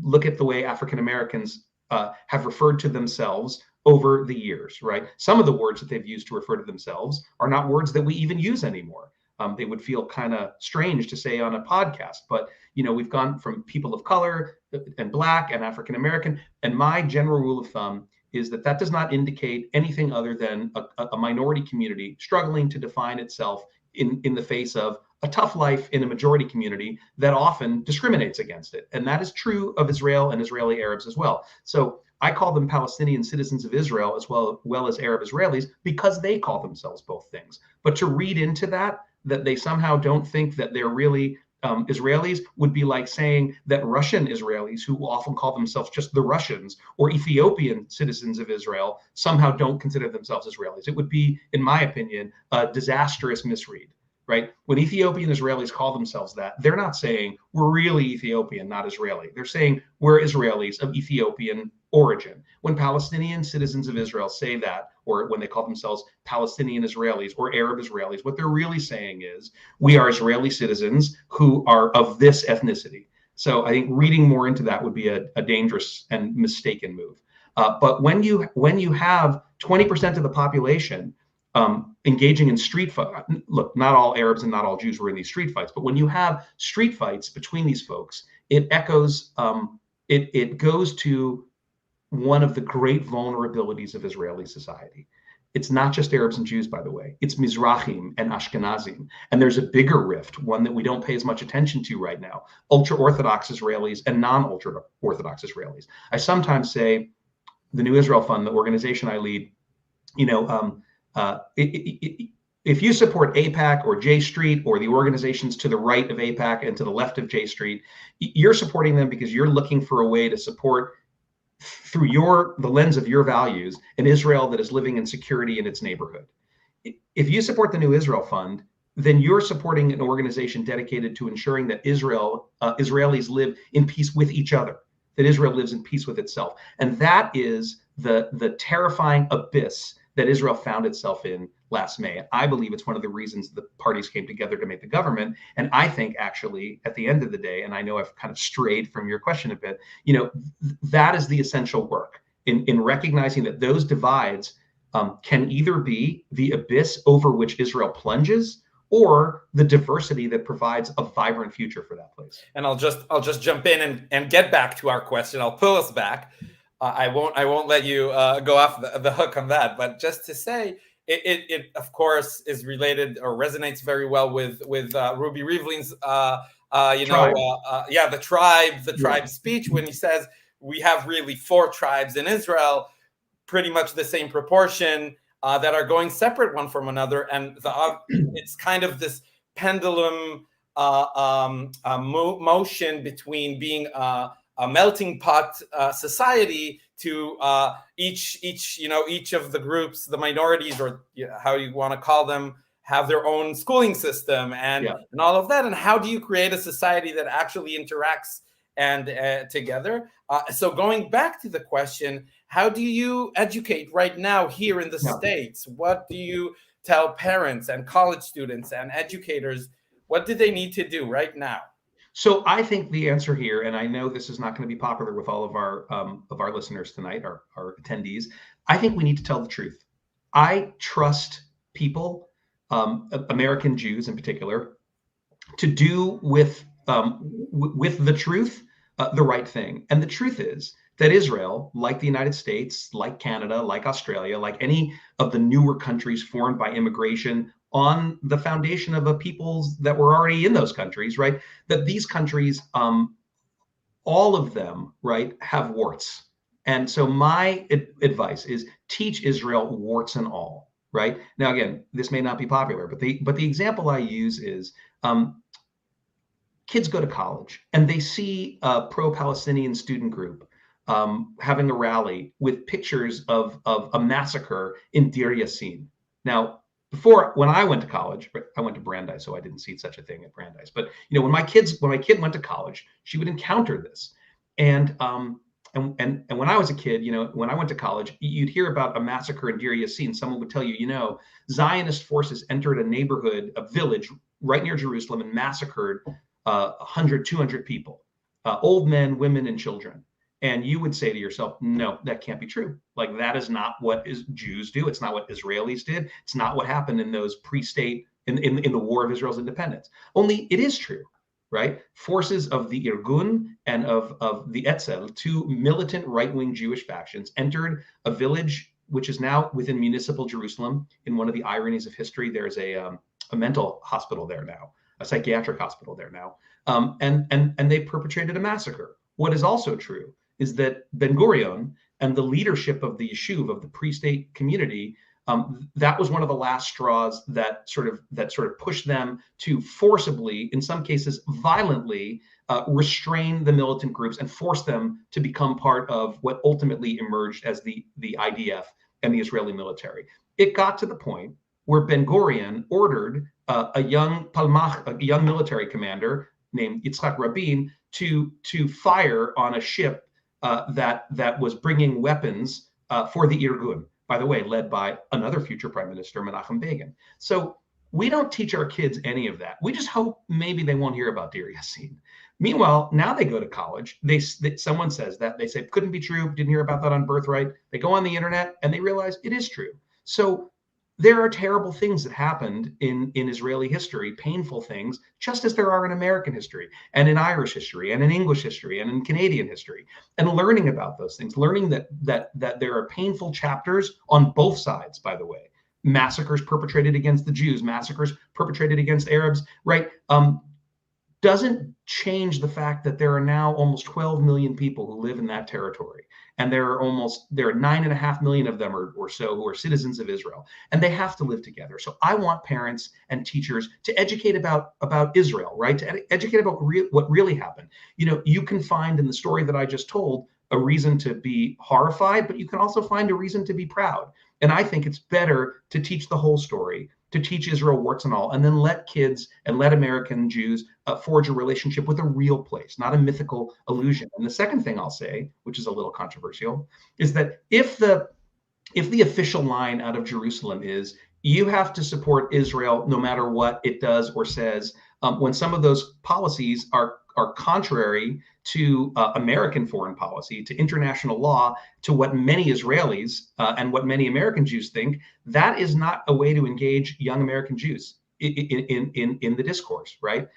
Look at the way African Americans have referred to themselves over the years, right? Some of the words that they've used to refer to themselves are not words that we even use anymore. They would feel kind of strange to say on a podcast, but we've gone from people of color and Black and African American. And my general rule of thumb is that that does not indicate anything other than a minority community struggling to define itself in the face of a tough life in a majority community that often discriminates against it. And that is true of Israel and Israeli Arabs as well. So I call them Palestinian citizens of Israel as well as Arab Israelis because they call themselves both things. But to read into that they somehow don't think that they're really Israelis would be like saying that Russian Israelis, who often call themselves just the Russians, or Ethiopian citizens of Israel, somehow don't consider themselves Israelis. It would be, in my opinion, a disastrous misread, right? When Ethiopian Israelis call themselves that, they're not saying we're really Ethiopian, not Israeli. They're saying we're Israelis of Ethiopian origin. When Palestinian citizens of Israel say that, or when they call themselves Palestinian Israelis or Arab Israelis, what they're really saying is we are Israeli citizens who are of this ethnicity. So I think reading more into that would be a dangerous and mistaken move. But when you have 20% of the population engaging in street fight, look, not all Arabs and not all Jews were in these street fights, but when you have street fights between these folks, it echoes, it goes to one of the great vulnerabilities of Israeli society. It's not just Arabs and Jews, by the way. It's Mizrahim and Ashkenazim. And there's a bigger rift, one that we don't pay as much attention to right now, ultra-Orthodox Israelis and non-ultra-Orthodox Israelis. I sometimes say the New Israel Fund, the organization I lead, if you support AIPAC or J Street or the organizations to the right of AIPAC and to the left of J Street, you're supporting them because you're looking for a way to support through the lens of your values, an Israel that is living in security in its neighborhood. If you support the New Israel Fund, then you're supporting an organization dedicated to ensuring that Israelis live in peace with each other, that Israel lives in peace with itself. And that is the terrifying abyss that Israel found itself in last May. I believe it's one of the reasons the parties came together to make the government. And I think actually at the end of the day, and I know I've kind of strayed from your question a bit, that is the essential work in recognizing that those divides can either be the abyss over which Israel plunges or the diversity that provides a vibrant future for that place. And I'll just jump in and get back to our question. I'll pull us back. I won't let you go off the hook on that, but just to say, it of course is related or resonates very well with Ruby Rivlin's the tribe speech when he says we have really 4 tribes in Israel, pretty much the same proportion that are going separate one from another, and it's kind of this pendulum motion between being a melting pot society to each of the groups, the minorities, or how you want to call them, have their own schooling system and all of that. And how do you create a society that actually interacts and together? So going back to the question, how do you educate right now here in the States? What do you tell parents and college students and educators? What do they need to do right now? So I think the answer here, and I know this is not going to be popular with all of our listeners tonight, our attendees, I think we need to tell the truth. I trust people, American Jews in particular, to do with the truth the right thing. And the truth is that Israel, like the United States, like Canada, like Australia, like any of the newer countries formed by immigration on the foundation of a peoples that were already in those countries, right? That these countries, all of them, right, have warts. And so my advice is teach Israel warts and all, right? Now, again, this may not be popular, but the example I use is kids go to college and they see a pro-Palestinian student group having a rally with pictures of a massacre in Deir Yassin. Now, when I went to college, I went to Brandeis, so I didn't see such a thing at Brandeis. But when my kid went to college, she would encounter this, and when I was a kid, when I went to college, you'd hear about a massacre in Deir Yassin. Someone would tell you, Zionist forces entered a neighborhood, a village right near Jerusalem, and massacred 100, 200 people, old men, women, and children. And you would say to yourself, no, that can't be true. Like, that is not what Jews do. It's not what Israelis did. It's not what happened in those pre-state, in the War of Israel's independence. Only it is true. right? Forces of the Irgun and of the Etzel, two militant right-wing Jewish factions, entered a village which is now within municipal Jerusalem. In one of the ironies of history, there's a mental hospital there now, a psychiatric hospital there now, and they perpetrated a massacre. What is also true is that Ben Gurion and the leadership of the Yishuv, of the pre-state community, that was one of the last straws that sort of pushed them to forcibly, in some cases violently, restrain the militant groups and force them to become part of what ultimately emerged as the IDF and the Israeli military. It got to the point where Ben Gurion ordered a young palmach, a young military commander named Yitzhak Rabin, to fire on a ship that was bringing weapons for the Irgun, by the way, led by another future prime minister, Menachem Begin. So we don't teach our kids any of that. We just hope maybe they won't hear about Deir Yassin. Meanwhile, now they go to college. Someone says that. They say, couldn't be true. Didn't hear about that on Birthright. They go on the internet and they realize it is true. So there are terrible things that happened in Israeli history, painful things, just as there are in American history and in Irish history and in English history and in Canadian history. And learning about those things, learning that there are painful chapters on both sides, by the way, massacres perpetrated against the Jews, massacres perpetrated against Arabs, right? Doesn't change the fact that there are now almost 12 million people who live in that territory. And there are 9.5 million of them or so who are citizens of Israel, and they have to live together. So I want parents and teachers to educate about Israel, right? To educate about what really happened. You can find in the story that I just told a reason to be horrified, but you can also find a reason to be proud. And I think it's better to teach the whole story, to teach Israel warts and all, and then let kids and let American Jews forge a relationship with a real place, not a mythical illusion. And the second thing I'll say, which is a little controversial, is that if the official line out of Jerusalem is you have to support Israel no matter what it does or says, when some of those policies are contrary to American foreign policy, to international law, to what many Israelis and what many American Jews think, that is not a way to engage young American Jews in the discourse, right?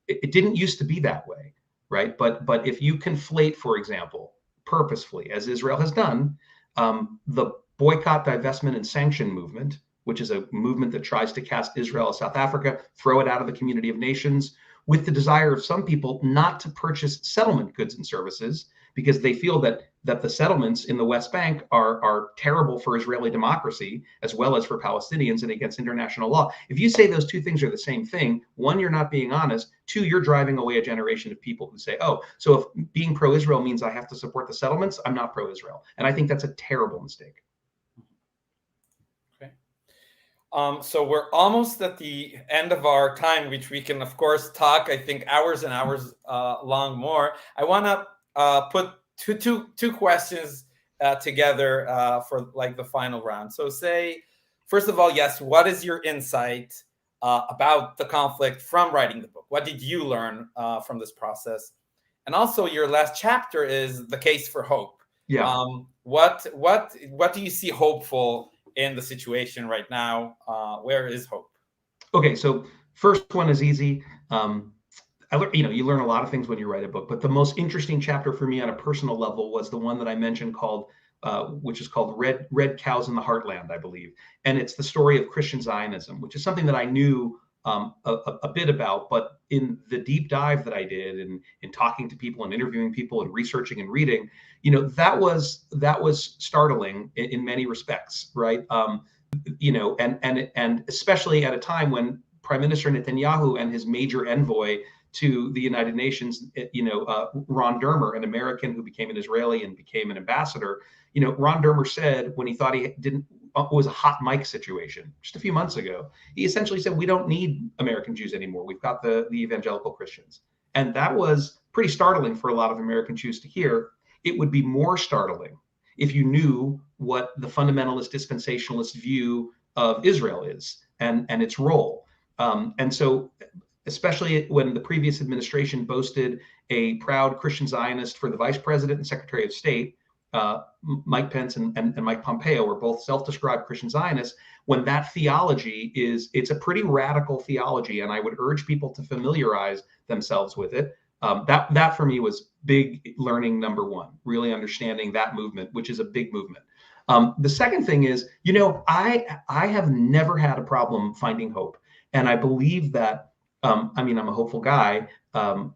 It didn't used to be that way, right? But if you conflate, for example, purposefully, as Israel has done, the boycott, divestment, and sanction movement, which is a movement that tries to cast Israel as South Africa, throw it out of the community of nations, with the desire of some people not to purchase settlement goods and services because they feel that the settlements in the West Bank are terrible for Israeli democracy as well as for Palestinians and against international law. If you say those two things are the same thing, one, you're not being honest. Two, you're driving away a generation of people who say, oh, so if being pro-Israel means I have to support the settlements, I'm not pro-Israel. And I think that's a terrible mistake. So we're almost at the end of our time, which we can, of course, talk, I think, hours and hours long more. I want to put two questions together for like the final round. So say, first of all, yes, what is your insight about the conflict from writing the book? What did you learn from this process? And also your last chapter is the case for hope. Yeah. What do you see hopeful in the situation right now? Where is hope? Okay, so first one is easy. You learn a lot of things when you write a book, but the most interesting chapter for me on a personal level was the one that I mentioned which is called Red Cows in the Heartland, I believe. And it's the story of Christian Zionism, which is something that I knew a bit about, but in the deep dive that I did and in talking to people and interviewing people and researching and reading, that was startling in many respects, right? And especially at a time when Prime Minister Netanyahu and his major envoy to the United Nations, Ron Dermer, an American who became an Israeli and became an ambassador, Ron Dermer said when he thought it was a hot mic situation just a few months ago, he essentially said, we don't need American Jews anymore. We've got the evangelical Christians. And that was pretty startling for a lot of American Jews to hear. It would be more startling if you knew what the fundamentalist dispensationalist view of Israel is and its role. And so, especially when the previous administration boasted a proud Christian Zionist for the vice president and secretary of state, Mike Pence and Mike Pompeo were both self-described Christian Zionists, when that theology it's a pretty radical theology, and I would urge people to familiarize themselves with it. That for me was big learning number one, really understanding that movement, which is a big movement. The second thing is, I have never had a problem finding hope. And I believe that, I'm a hopeful guy.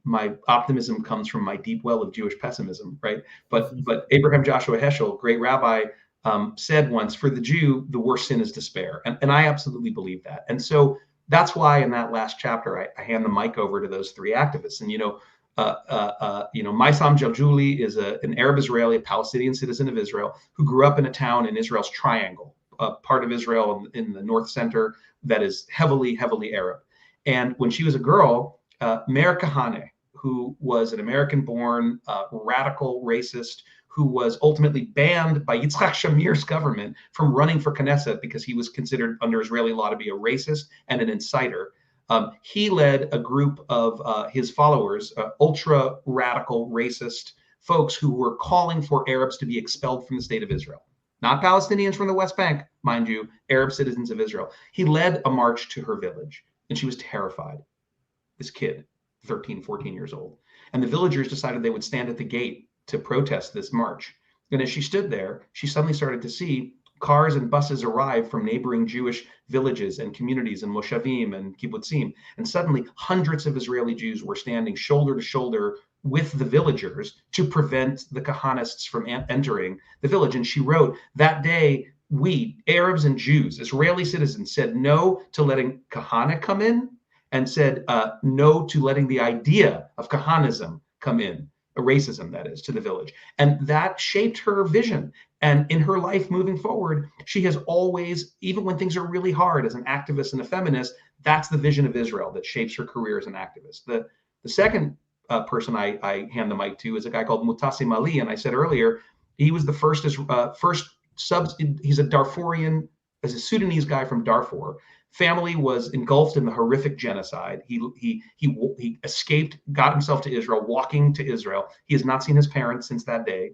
My optimism comes from my deep well of Jewish pessimism, right? But Abraham Joshua Heschel, great rabbi, said once, for the Jew, the worst sin is despair. And I absolutely believe that. And so that's why in that last chapter, I hand the mic over to those three activists. And, Maisam Jaljouli is an Arab Israeli, a Palestinian citizen of Israel, who grew up in a town in Israel's Triangle, a part of Israel in the north center that is heavily, heavily Arab. And when she was a girl, Meir Kahane, who was an American-born radical racist, who was ultimately banned by Yitzhak Shamir's government from running for Knesset because he was considered under Israeli law to be a racist and an inciter. He led a group of his followers, ultra radical racist folks who were calling for Arabs to be expelled from the state of Israel. Not Palestinians from the West Bank, mind you, Arab citizens of Israel. He led a march to her village, and she was terrified. This kid, 13, 14 years old. And the villagers decided they would stand at the gate to protest this march. And as she stood there, she suddenly started to see cars and buses arrive from neighboring Jewish villages and communities and moshavim and kibbutzim. And suddenly hundreds of Israeli Jews were standing shoulder to shoulder with the villagers to prevent the Kahanists from entering the village. And she wrote, that day, we, Arabs and Jews, Israeli citizens, said no to letting Kahana come in, and said no to letting the idea of Kahanism come in, a racism that is, to the village. And that shaped her vision. And in her life moving forward, she has always, even when things are really hard as an activist and a feminist, that's the vision of Israel that shapes her career as an activist. The second person I hand the mic to is a guy called Mutassim Ali. And I said earlier, he was the first he's a Darfurian, as a Sudanese guy from Darfur. Family was engulfed in the horrific genocide. He escaped, got himself to Israel, walking to Israel. He has not seen his parents since that day.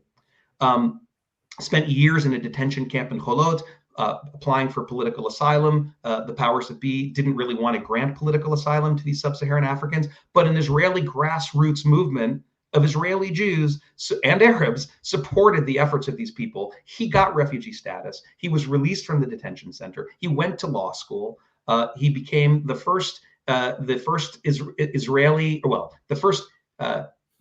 Spent years in a detention camp in Cholot, applying for political asylum. The powers that be didn't really want to grant political asylum to these sub-Saharan Africans, but an Israeli grassroots movement of Israeli Jews and Arabs supported the efforts of these people. He got refugee status. He was released from the detention center. He went to law school. He became the first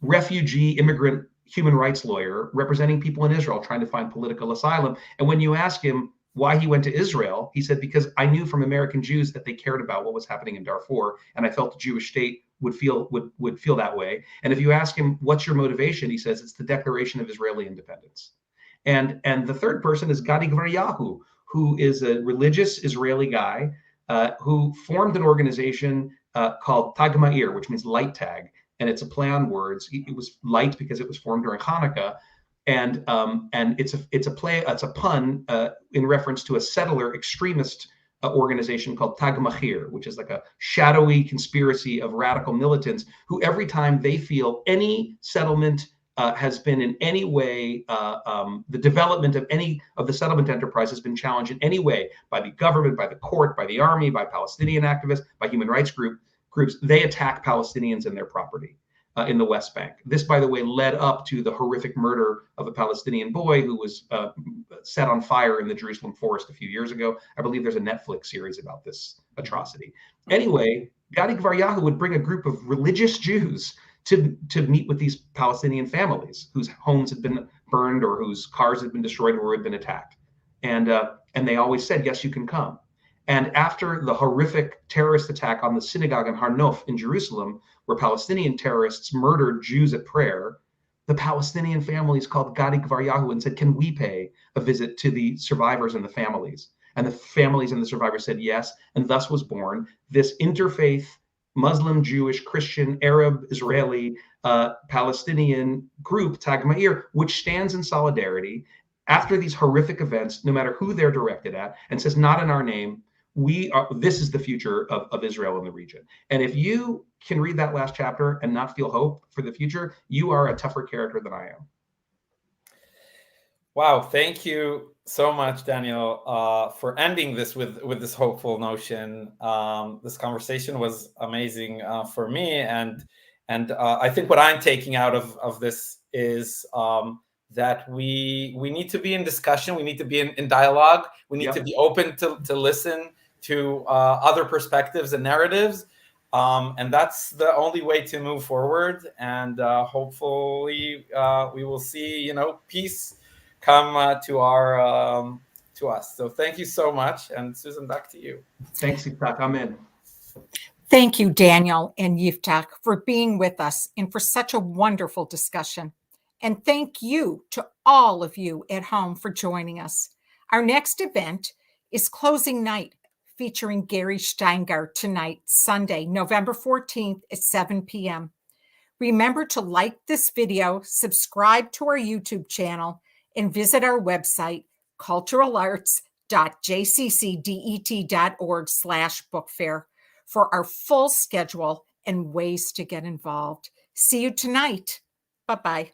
refugee immigrant human rights lawyer representing people in Israel trying to find political asylum. And when you ask him why he went to Israel, he said, because I knew from American Jews that they cared about what was happening in Darfur, and I felt the Jewish state would feel that way. And if you ask him, what's your motivation? He says, it's the Declaration of Israeli Independence. And the third person is Gadi Gvaryahu, who is a religious Israeli guy who formed an organization called Tag Ma'ir, which means light tag. And it's a play on words. It was light because it was formed during Hanukkah. And it's a pun in reference to a settler extremist organization called Tag Mahir, which is like a shadowy conspiracy of radical militants who every time they feel any settlement has been in any way, the development of any of the settlement enterprise has been challenged in any way by the government, by the court, by the army, by Palestinian activists, by human rights groups, they attack Palestinians and their property in the West Bank. This, by the way, led up to the horrific murder of a Palestinian boy who was set on fire in the Jerusalem forest a few years ago. I believe there's a Netflix series about this atrocity. Anyway, Gadi Gvaryahu would bring a group of religious Jews to meet with these Palestinian families whose homes had been burned or whose cars had been destroyed or had been attacked. And they always said, yes, you can come. And after the horrific terrorist attack on the synagogue in Har Nof in Jerusalem, where Palestinian terrorists murdered Jews at prayer, the Palestinian families called Gadi Gvaryahu and said, can we pay a visit to the survivors and the families? And the families and the survivors said yes. And thus was born this interfaith Muslim, Jewish, Christian, Arab, Israeli, Palestinian group, Tag Ma'ir, which stands in solidarity after these horrific events, no matter who they're directed at, and says, not in our name. This is the future of Israel in the region. And if you can read that last chapter and not feel hope for the future, you are a tougher character than I am. Wow, thank you so much, Daniel, for ending this with this hopeful notion. This conversation was amazing for me, and I think what I'm taking out of this is that we need to be in discussion, we need to be in dialogue, we need to be open to listen to other perspectives and narratives, and that's the only way to move forward. And hopefully, we will see, peace come to us. So thank you so much. And Susan, back to you. Thanks, Yiftach. I'm in. Thank you, Daniel and Yiftach, for being with us and for such a wonderful discussion. And thank you to all of you at home for joining us. Our next event is Closing Night, featuring Gary Steingart tonight, Sunday, November 14th at 7 p.m. Remember to like this video, subscribe to our YouTube channel, and visit our website, culturalarts.jccdet.org/bookfair for our full schedule and ways to get involved. See you tonight. Bye-bye.